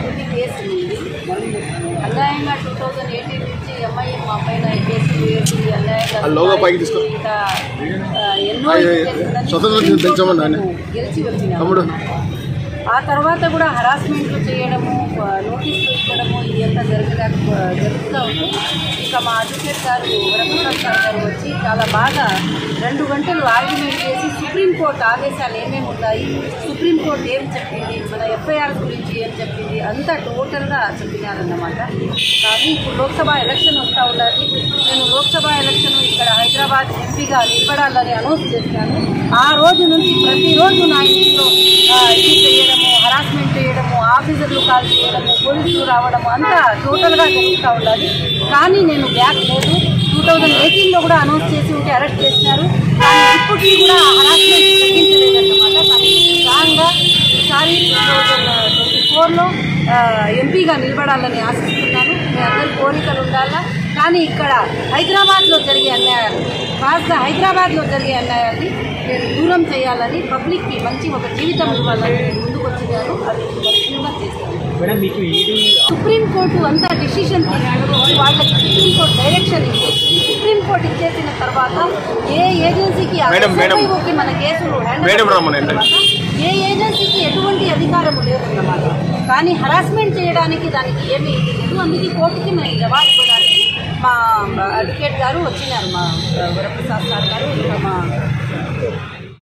తుది కేసు ఉంది. అన్యాయంగా 2018 నుంచి ఎంఐఎం మా పైన కేసులు వేసి అన్యాయంగా ఇంకా ఎన్నో గెలిచి వచ్చినాము. ఆ తర్వాత కూడా హరాస్మెంట్లు చేయడము, నోటీసులు ఇవ్వడము ఇదంతా జరుగుతూ ఉంటే ఇక మా అడ్వకేట్ గారు వరప్రసాద్ సార్ గారు వచ్చి చాలా బాగా 2 గంటలు ఆర్గ్యుమెంట్ చేసి సుప్రీంకోర్టు ఆదేశాలు ఏమేమి ఉన్నాయి, సుప్రీంకోర్టు ఏం చెప్పింది, మన ఎఫ్ఐఆర్ గురించి ఏం చెప్పింది అంతా టోటల్గా చెప్పినారన్నమాట. కానీ ఇప్పుడు లోక్సభ ఎలక్షన్ వస్తూ ఉండాలి. నేను లోక్సభ ఎలక్షన్ ఇక్కడ హైదరాబాద్ ఎంపీగా నిలబడాలని అనౌన్స్ చేశాను. ఆ రోజు నుంచి ప్రతిరోజు నా ఇంట్లో ఇది చేయడము, హరాస్మెంట్ చేయడము, ఆఫీసర్లు కాల్ చేయడము, పోలీసులు రావడము అంతా టోటల్గా జరుగుతూ ఉండాలి. కానీ నేను బ్యాక్ లేదు. 2018లో కూడా అనౌన్స్ చేసి ఉంటే అరెస్ట్ చేసినారు. కానీ ఇప్పటికీ కూడా హరాస్మెంట్ తగ్గించలేదన్నమాట. కానీ స్ట్రాంగ్గా ఈసారి 2024లో ఎంపీగా నిలబడాలని ఆశిస్తున్నాను. మీ అందరి కోరికలు ఉండాలా. కానీ ఇక్కడ హైదరాబాద్లో జరిగే అన్యాయాలు, కాస్త హైదరాబాద్లో జరిగే అన్యాయాన్ని నేను దూరం చేయాలని, పబ్లిక్కి మంచి ఒక జీవితం ఇవ్వాలని ముందుకు వచ్చినారు. అది ఖచ్చితంగా చేస్తాను. సుప్రీంకోర్టు అంతా డిసిషన్ తీసుకుని వాళ్ళకి సుప్రీంకోర్టు డైరెక్షన్ ఇచ్చేసి సుప్రీంకోర్టు ఇచ్చేసిన తర్వాత ఏ ఏజెన్సీకి మన కేసులు హ్యాండిల్ ఏ ఏజెన్సీకి ఎటువంటి అధికారం లేదన్నమాట. కానీ హరాస్మెంట్ చేయడానికి దానికి ఏమీ లేదు. అందుకే కోర్టుకి మేము జవాబు ఇవ్వడానికి మా అడ్వకేట్ గారు వచ్చినారు, మా వరప్రసాద్ సార్ గారు, ఇంకా మా